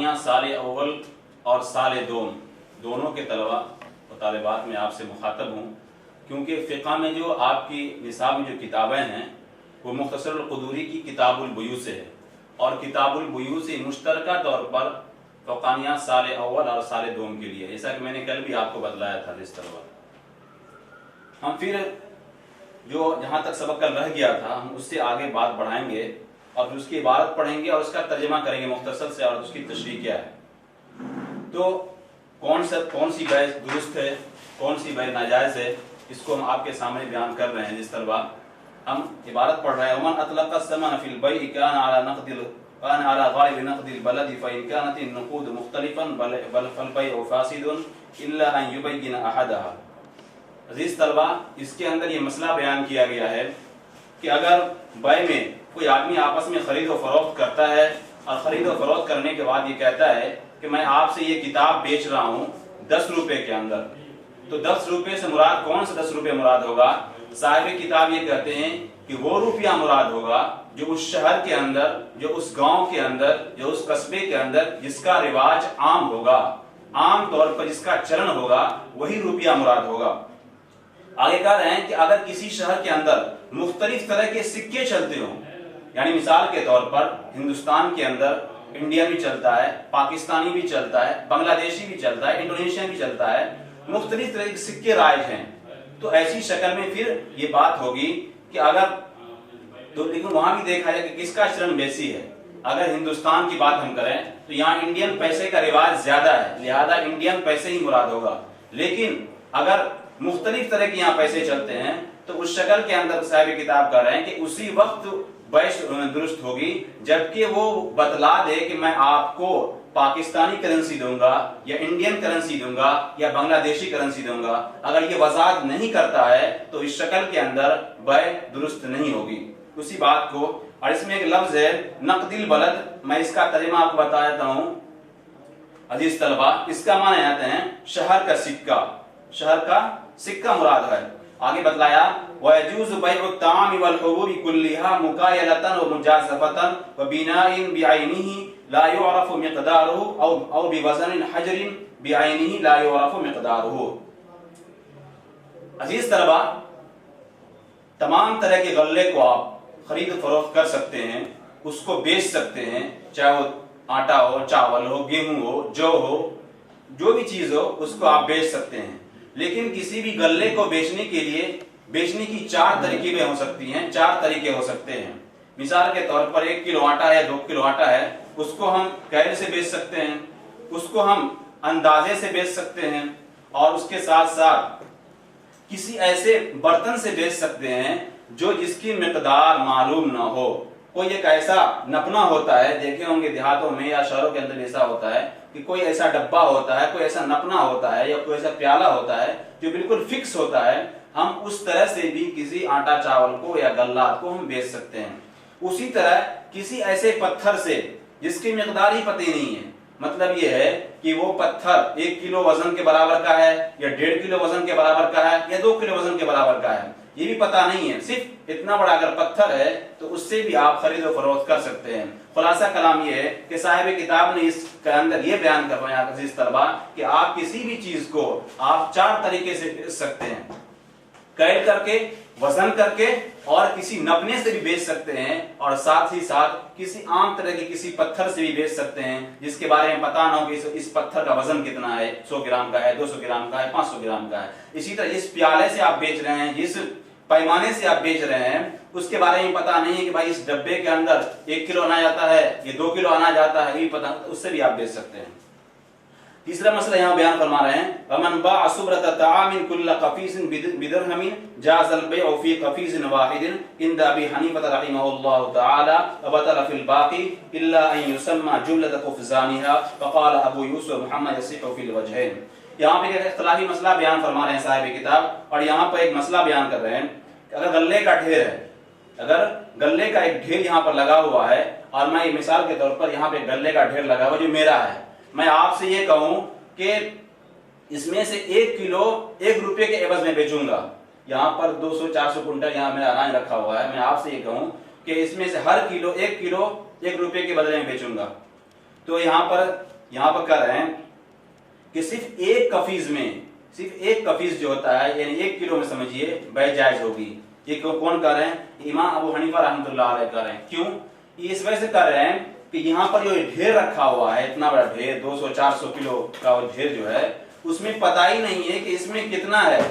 फकानिया साल अव्वल और साल दोम दोनों के तलबा और तालिबात में आपसे मुखातब हूँ, क्योंकि फ़िक़ा में जो आपकी निसाब में जो किताबें हैं वो मुख्तसरुल क़ुदूरी की किताबुल बुयू से है और किताबुल बुयू से मुश्तरका तौर पर फ़कानिया साल अव्वल और साल दोम के लिए, जैसा कि मैंने कल भी आपको बतलाया था। इस तरह हम फिर जो जहाँ तक सबक कल रह गया था हम उससे आगे बात बढ़ाएंगे और फिर उसकी इबारत पढ़ेंगे और उसका तर्जमा करेंगे मुख्तसर से और उसकी तशरीह क्या है। तो कौन सी बै दुरुस्त है, कौन सी बै नाजायज़ है, इसको हम आपके सामने बयान कर रहे हैं। जिस तरह हम इबारत पढ़ रहे हैं, वमन अतलक़ समन फ़िल बैइ कान अला गालिब नक़दिल बलद फ़इन कानत अन्नुक़ूद मुख्तलिफ़न बल फ़ल बैउ फ़ासिदुन इल्ला अन युबय्यिन अहदहा। अज़ीज़ तलबा, इसके अंदर ये मसला बयान किया गया है कि अगर बै में कोई आदमी आपस में ख़रीद व फ़रोख्त करता है और ख़रीद व फ़रोख्त करने के बाद ये कहता है कि मैं आपसे ये किताब बेच रहा हूँ 10 रुपए के अंदर, तो 10 रुपए से मुराद कौन सा 10 रुपए मुराद होगा? साहिब किताब ये कहते हैं कि वो रुपया मुराद होगा जो उस शहर के अंदर, जो उस गांव के अंदर, जो उस कस्बे के अंदर जिसका रिवाज आम होगा, आम तौर पर जिसका चलन होगा, वही रुपया मुराद होगा। आगे कह रहे हैं कि अगर किसी शहर के अंदर मुख्तलिफ तरह के सिक्के चलते हों, यानी मिसाल के तौर पर हिंदुस्तान के अंदर इंडिया भी चलता है, पाकिस्तानी भी चलता है, बांग्लादेशी भी चलता है, इंडोनेशियन भी चलता है, मुख्तलिफ तरह के सिक्के राइज हैं, तो ऐसी शक्ल में फिर ये बात होगी कि अगर तो लेकिन वहां भी देखा जाए कि किसका चलन बेसी है। अगर हिंदुस्तान की बात हम करें तो यहाँ इंडियन पैसे का रिवाज ज्यादा है, लिहाजा इंडियन पैसे ही मुराद होगा। लेकिन अगर मुख्तलिफ तरह के यहाँ पैसे चलते हैं तो उस शक्ल के अंदर साहिब किताब कर रहे हैं कि उसी वक्त बैश दुरुस्त होगी जबकि वो बतला दे कि मैं आपको पाकिस्तानी करेंसी दूंगा या इंडियन करेंसी दूंगा या बांग्लादेशी करेंसी दूंगा। अगर ये वजाहत नहीं करता है तो इस शक्ल के अंदर बै दुरुस्त नहीं होगी। उसी बात को, और इसमें एक लफ्ज है नक़दिल बलद, मैं इसका तर्जुमा आपको बता देता हूं अजीज तलबा। इसका माने आते हैं शहर का सिक्का, शहर का सिक्का मुराद है। आगे बतलाया वयजूज़ बैउ ताम वल हुबूब कुल्लिहा मुकायलतन व मुजाज़फतन व बिनाइन बिआइनिही ला युअरफु मिक़दारुहु औ बिवज़निन हजरिन बिआइनिही ला युअरफु मिक़दारुहु। अजीज तलबा, तमाम तरह के गल्ले को आप खरीद फरोख्त कर सकते हैं, उसको बेच सकते हैं, चाहे वो आटा हो, चावल हो, गेहूं हो, जौ हो, जो भी चीज हो उसको आप बेच सकते हैं। लेकिन किसी भी गल्ले को बेचने के लिए बेचने की 4 तरीके हो सकती हैं, 4 तरीके हो सकते हैं। मिसाल के तौर पर 1 किलो आटा है, 2 किलो आटा है, उसको हम कैल से बेच सकते हैं, उसको हम अंदाजे से बेच सकते हैं और उसके साथ साथ किसी ऐसे बर्तन से बेच सकते हैं जो जिसकी मिकदार मालूम ना हो। कोई एक ऐसा नपना होता है, देखे होंगे देहातों में या शहरों के अंदर ऐसा होता है कि कोई ऐसा डब्बा होता है, कोई ऐसा नपना होता है या कोई ऐसा प्याला होता है जो बिल्कुल फिक्स होता है। हम उस तरह से भी किसी आटा चावल को या गल्लात को हम बेच सकते हैं। उसी तरह किसी ऐसे पत्थर से जिसकी मिकदार ही पता नहीं है, मतलब ये है कि वो पत्थर 1 किलो वजन के बराबर का है या 1.5 किलो वजन के बराबर का है या 2 किलो वजन के बराबर का है, ये भी पता नहीं है। सिर्फ इतना बड़ा अगर पत्थर है तो उससे भी आप खरीद और फरोख्त कर सकते हैं। खुलासा कलाम ये है कि साहिब किताब ने इसके अंदर ये बयान करवाया अजीज तलबा कि आप किसी भी चीज को आप 4 तरीके से बेच सकते हैं, कैल करके, वजन करके और किसी नपने से भी बेच सकते हैं और साथ ही साथ किसी आम तरह के किसी पत्थर से भी बेच सकते हैं जिसके बारे में पता ना हो कि इस पत्थर का वजन कितना है, 100 ग्राम का है, 200 ग्राम का है, 500 ग्राम का है। इसी तरह जिस प्याले से आप बेच रहे हैं, जिस पैमाने से आप बेच रहे हैं, उसके बारे में पता नहीं है कि भाई इस डब्बे के अंदर 1 किलो अनाज आता है, ये 2 किलो अनाज आता है, ये भी पता, उससे भी आप बेच सकते हैं। तीसरा मसला यहाँ बयान फरमा रहे हैं वमन बाअ सुब्रत तामिन कुल्ल कफीसिन बिदिरहमिन जाज़ल बैउ फी कफीसिन वाहिदिन इंद अबी हनीफा रहिमहुल्लाह तआला व बतल फिल बाकी इल्ला अन युसम्मा जुमलत कुफजानिहा फक़ाल अबू यूसुफ मुहम्मद यसिहु फिल वजहैन। यहाँ पे एक इख्तिलाफी मसला बयान फरमा रहे हैं साहिब किताब, और यहाँ पर एक मसला बयान कर रहे हैं कि अगर गल्ले का ढेर है, अगर गल्ले का एक ढेर यहाँ पर लगा हुआ है और मैं मिसाल के तौर पर यहाँ पे गल्ले का ढेर लगा हुआ जो मेरा है, मैं आपसे ये कहूं कि इसमें से 1 किलो 1 रुपये के एवज में बेचूंगा, यहाँ पर 200-400 कुंटल यहाँ मेरा अनाज रखा हुआ है, मैं आपसे ये कहूं कि इसमें से हर किलो 1 किलो 1 रुपये के बदले में बेचूंगा, तो यहाँ पर यहाँ पर कह रहे हैं कि सिर्फ एक कफीज जो होता है, यानी 1 किलो में समझिए बै जायज होगी। ये कौन कर रहे हैं? इमाम अबू हनीफा रहमतुल्लाह अलैह कर रहे हैं। क्यों? इस वजह से कर रहे हैं कि यहाँ पर जो ढेर रखा हुआ है, इतना बड़ा ढेर 200-400 किलो का ढेर जो है, उसमें पता ही नहीं है कि इसमें कितना है,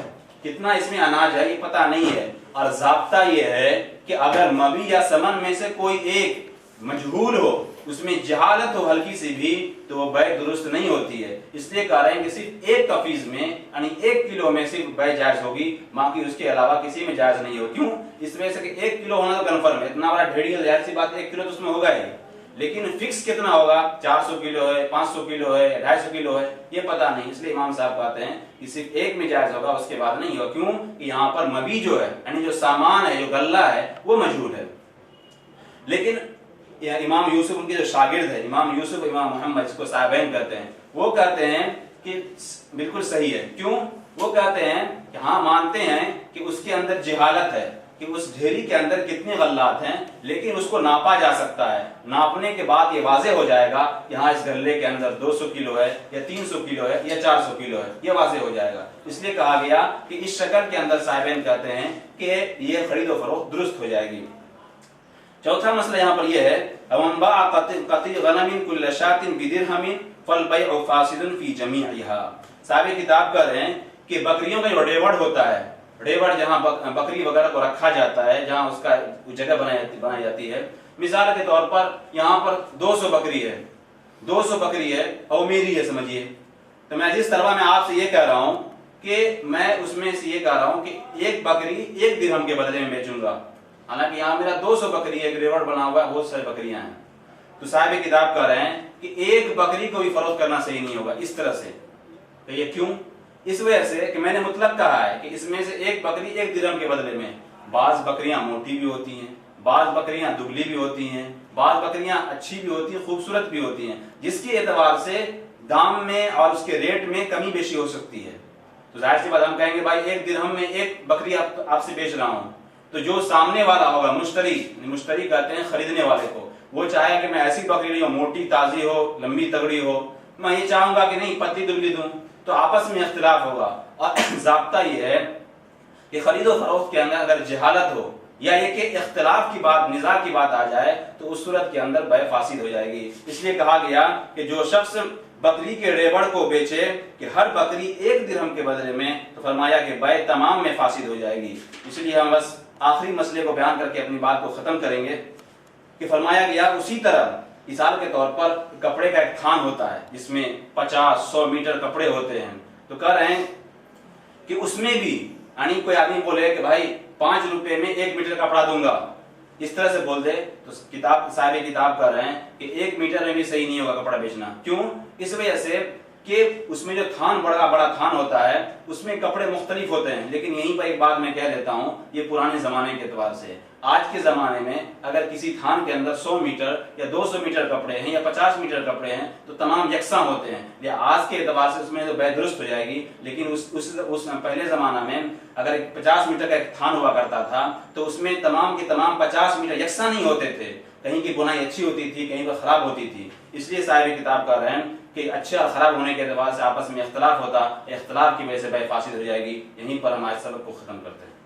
कितना इसमें अनाज है, ये पता नहीं है। और ज़ाब्ता ये है कि अगर मबी या समन में से कोई एक मजहूल हो, उसमें जहालत हो हल्की सी भी, तो वो बै दुरुस्त नहीं होती है। इसलिए कह रहे हैं कि सिर्फ एक कफीज में यानी 1 किलो में सिर्फ बै जायज होगी, बाकी उसके अलावा किसी में जायज नहीं हो। क्यों? इस वजह से कि 1 किलो होना तो कन्फर्म है, इतना बड़ा ढेरी है, जाहिर सी बात 1 किलो तो उसमें होगा ही, लेकिन फिक्स कितना होगा, 400 किलो है, 500 किलो है, 250 किलो है, ये पता नहीं। इसलिए इमाम साहब कहते हैं कि सिर्फ एक में जायज होगा, उसके बाद नहीं होगा। क्यों? कि यहाँ पर मबी जो है यानी जो सामान है, जो गल्ला है, वो मजहूल है। लेकिन इमाम यूसुफ, उनके जो शागिर्द है इमाम यूसुफ, इमाम मोहम्मद, जिसको साहिबैन कहते हैं, वो कहते हैं कि बिल्कुल सही है। क्यों? वो कहते हैं कि हाँ, मानते हैं कि उसके अंदर जहालत है कि उस ढेरी के अंदर कितने गल्लात हैं, लेकिन उसको नापा जा सकता है। नापने के बाद ये वाज़ेह हो जाएगा कि हाँ, इस गल्ले के अंदर 200 किलो है या 300 किलो है या 400 किलो है, ये वाज़ेह हो जाएगा। इसलिए कहा गया कि इस शक्ल के अंदर साहिबैन कहते हैं कि ये खरीदो फरोख्त दुरुस्त हो जाएगी। चौथा मसला यहाँ पर यह है, साहिब किताब कह रहे हैं कि बकरियों का जो रेवड़ होता है, रेवड़ जहाँ बकरी वगैरह को रखा जाता है, जहाँ उसका जगह बनाई जाती है, मिसाल के तौर पर यहाँ पर 200 बकरी है, 200 बकरी है और मेरी है समझिए। तो मैं जिस तरह में आपसे ये कह रहा हूँ कि मैं उसमें से ये कह रहा हूँ कि एक बकरी 1 दिरहम के बदले में बेचूंगा, हालांकि यहाँ मेरा 200 बकरी है, एक रेवड़ बना हुआ है, बहुत सारी बकरियां हैं। तो साहिब किताब कह रहे हैं कि एक बकरी को भी फरोख्त करना सही नहीं होगा इस तरह से। तो ये क्यों? इस वजह से कि मैंने मुतलक कहा है कि इसमें से एक बकरी 1 दिरहम के बदले में। बाज बकरियां मोटी भी होती हैं, बाज बकरियां दुबली भी होती हैं, बाज बकरियां अच्छी भी होती हैं, खूबसूरत भी होती हैं, जिसके एतबार से दाम में और उसके रेट में कमी बेशी हो सकती है। तो जाहिर सी बात हम कहेंगे भाई 1 दिरहम में एक बकरी आपसे बेच रहा हूँ, तो जो सामने वाला होगा, मुश्तरी कहते हैं खरीदने वाले को, वो चाहे कि मैं ऐसी बकरी नहीं हो, मोटी ताजी हो, लंबी तगड़ी हो, मैं ये चाहूंगा कि नहीं पतली दुबली दूं, तो आपस में इख्तिलाफ होगा। और ज़ाब्ता ये है कि खरीदो फरोख्त के अंदर अगर जहालत हो या ये कि इख्तिलाफ की बात, निज़ा की बात आ जाए, तो उस सूरत के अंदर बै फासिद हो जाएगी। इसलिए कहा गया कि जो शख्स बकरी के रेवड़ को बेचे कि हर बकरी 1 दिरहम के बदले में, तो फरमाया कि बै तमाम में फासिद हो जाएगी। इसलिए हम बस आखिरी मसले को बयान करके अपनी बात को खत्म करेंगे कि फरमाया गया उसी तरह मिसाल के तौर पर कपड़े का एक थान होता है जिसमें 50-100 मीटर कपड़े होते हैं। तो कह रहे हैं कि उसमें भी यानी कोई आदमी बोले कि भाई 5 रुपए में 1 मीटर कपड़ा दूंगा, इस तरह से बोल दे, तो साहिब किताब कर रहे हैं कि 1 मीटर में भी सही नहीं होगा कपड़ा बेचना। क्यों? इस वजह से कि उसमें जो थान, बड़ा थान होता है, उसमें कपड़े मुख्तलिफ होते हैं। लेकिन यहीं पर एक बात मैं कह देता हूँ, ये पुराने जमाने के एतबार से, आज के जमाने में अगर किसी थान के अंदर 100 मीटर या 200 मीटर कपड़े हैं या 50 मीटर कपड़े हैं, तो तमाम यकसा होते हैं, या आज के एतबार से उसमें तो बै दुरुस्त हो जाएगी। लेकिन उस पहले जमाना में अगर 50 मीटर का एक थान हुआ करता था, तो उसमें तमाम के तमाम 50 मीटर यकसा नहीं होते थे, कहीं की बुनाई अच्छी होती थी, कहीं पर खराब होती थी। इसलिए साहिब किताब कर रहे हैं कि अच्छा खराब होने के एतबार से आपस में इख्तलाफ होता, इख्तलाफ की वजह से बै फासिद हो जाएगी। यहीं पर हम आज सबक को खत्म करते हैं।